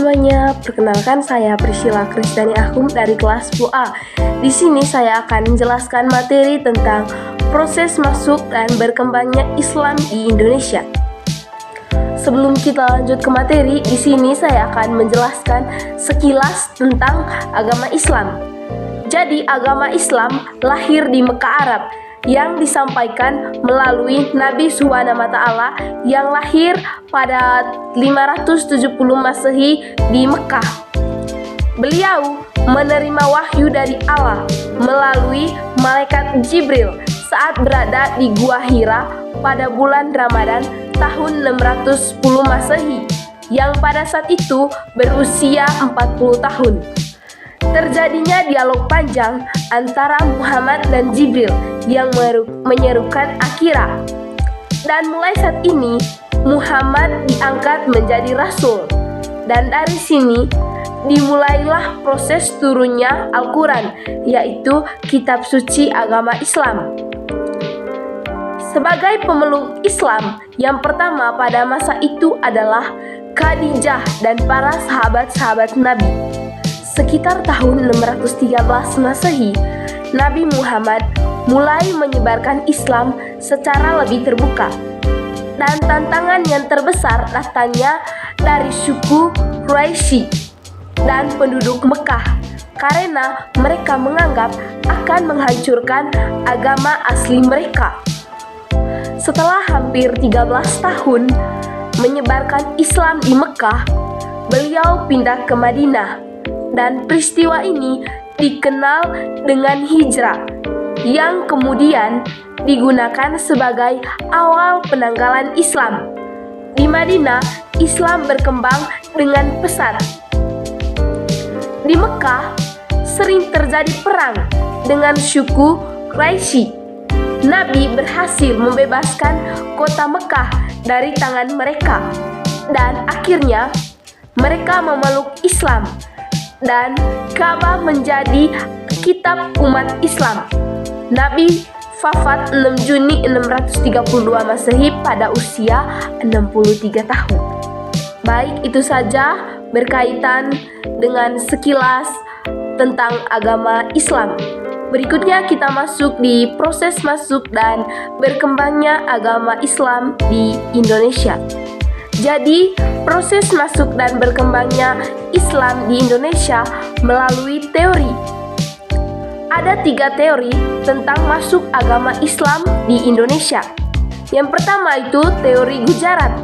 semuanya, perkenalkan saya Priscilla Kristani Ahum dari kelas 10A. Di sini saya akan menjelaskan materi tentang proses masuk dan berkembangnya Islam di Indonesia. Sebelum kita lanjut ke materi, di sini saya akan menjelaskan sekilas tentang agama Islam. Jadi, agama Islam lahir di Mekah Arab yang disampaikan melalui Nabi SWT yang lahir pada 570 Masehi di Mekah. Beliau menerima wahyu dari Allah melalui malaikat Jibril saat berada di Gua Hira pada bulan Ramadan tahun 610 Masehi yang pada saat itu berusia 40 tahun. Terjadinya dialog panjang antara Muhammad dan Jibril yang menyerukan Akira. Dan mulai saat ini Muhammad diangkat menjadi rasul. Dan dari sini dimulailah proses turunnya Al-Quran, yaitu kitab suci agama Islam. Sebagai pemeluk Islam yang pertama pada masa itu adalah Khadijah dan para sahabat-sahabat Nabi. Sekitar tahun 613 Masehi, Nabi Muhammad mulai menyebarkan Islam secara lebih terbuka. Dan tantangan yang terbesar datangnya dari suku Quraisy dan penduduk Mekah, karena mereka menganggap akan menghancurkan agama asli mereka. Setelah hampir 13 tahun menyebarkan Islam di Mekah, beliau pindah ke Madinah. Dan peristiwa ini dikenal dengan hijrah, yang kemudian digunakan sebagai awal penanggalan Islam. Di Madinah, Islam berkembang dengan pesat. Di Mekah, sering terjadi perang dengan suku Quraisy. Nabi berhasil membebaskan kota Mekah dari tangan mereka, dan akhirnya mereka memeluk Islam. Dan Ka'bah menjadi kitab umat Islam. Nabi wafat 6 Juni 632 Masehi pada usia 63 tahun. Baik, itu saja berkaitan dengan sekilas tentang agama Islam. Berikutnya kita masuk di proses masuk dan berkembangnya agama Islam di Indonesia. Jadi, proses masuk dan berkembangnya Islam di Indonesia melalui teori. Ada 3 teori tentang masuk agama Islam di Indonesia. Yang pertama itu teori Gujarat.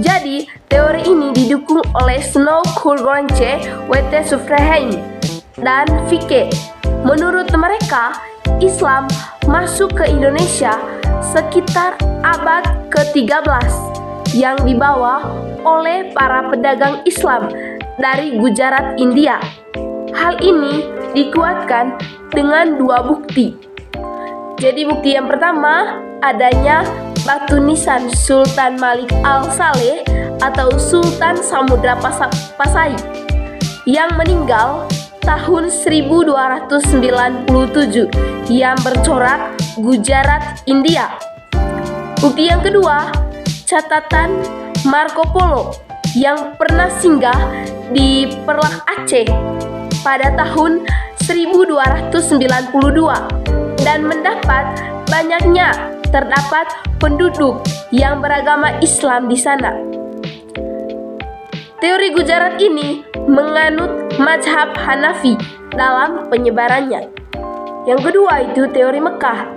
Jadi, teori ini didukung oleh Snow Khulgorance, W.T. Sufraheim, dan Fique. Menurut mereka, Islam masuk ke Indonesia sekitar abad ke-13 yang dibawa oleh para pedagang Islam dari Gujarat, India. Hal ini dikuatkan dengan 2 bukti. Jadi bukti yang pertama, adanya batu nisan Sultan Malik Al-Saleh atau Sultan Samudra Pasai yang meninggal tahun 1297 yang bercorak Gujarat, India. Bukti yang kedua, catatan Marco Polo yang pernah singgah di Perlak Aceh pada tahun 1292 dan mendapat banyaknya terdapat penduduk yang beragama Islam di sana. Teori Gujarat ini menganut mazhab Hanafi dalam penyebarannya. Yang kedua itu teori Mekah.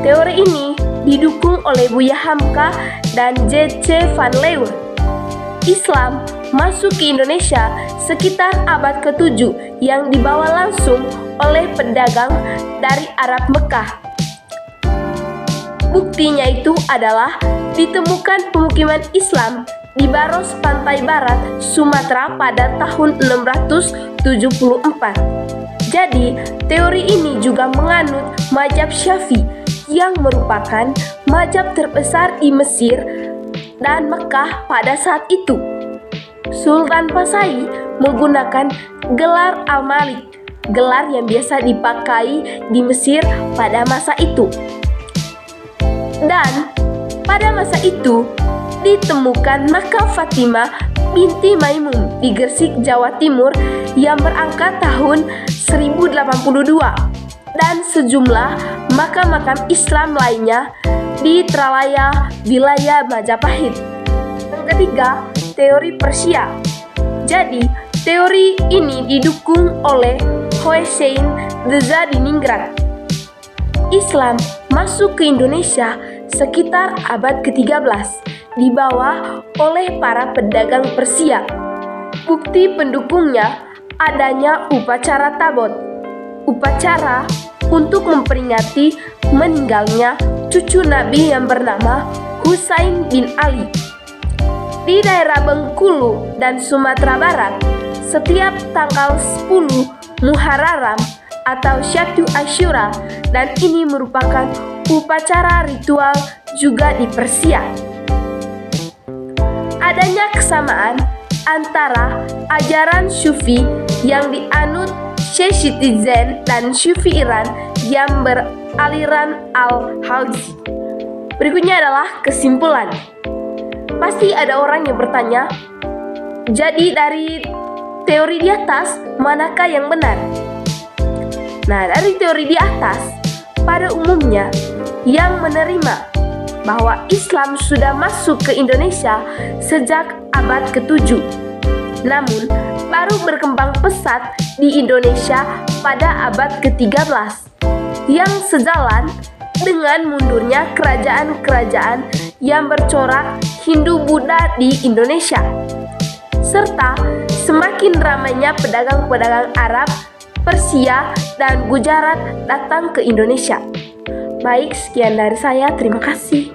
Teori ini didukung oleh Buya Hamka dan J.C. Van Leeuwen. Islam masuk ke Indonesia sekitar abad ke-7 yang dibawa langsung oleh pedagang dari Arab Mekah. Buktinya itu adalah ditemukan pemukiman Islam di Baros pantai barat Sumatera pada tahun 674. Jadi, teori ini juga menganut mazhab Syafi'i yang merupakan mazhab terbesar di Mesir dan Mekah pada saat itu. Sultan Pasai menggunakan gelar Al-Malik, gelar yang biasa dipakai di Mesir pada masa itu. Dan pada masa itu ditemukan makam Fatimah binti Maimun di Gresik, Jawa Timur yang berangkat tahun 1082 dan sejumlah makam-makam Islam lainnya di Tralaya, wilayah Majapahit. Yang ketiga, teori Persia. Jadi, teori ini didukung oleh Hossein Reza Diningrat. Islam masuk ke Indonesia sekitar abad ke-13, dibawa oleh para pedagang Persia. Bukti pendukungnya adanya upacara Tabot, upacara untuk memperingati meninggalnya cucu Nabi yang bernama Husain bin Ali. Di daerah Bengkulu dan Sumatera Barat, setiap tanggal 10 Muharram atau 1 Asyura, dan ini merupakan upacara ritual juga di Persia. Adanya kesamaan antara ajaran Sufi yang dianut Syekh Siti Zen dan Sufi Iran yang beraliran Al-Halzi. Berikutnya adalah kesimpulan. Pasti ada orang yang bertanya, jadi dari teori di atas, manakah yang benar? Nah, dari teori di atas, pada umumnya yang menerima bahwa Islam sudah masuk ke Indonesia sejak abad ke-7. Namun, baru berkembang pesat di Indonesia pada abad ke-13, yang sejalan dengan mundurnya kerajaan-kerajaan yang bercorak Hindu-Buddha di Indonesia, serta semakin ramainya pedagang-pedagang Arab, Persia, dan Gujarat datang ke Indonesia. Baik, sekian dari saya. Terima kasih.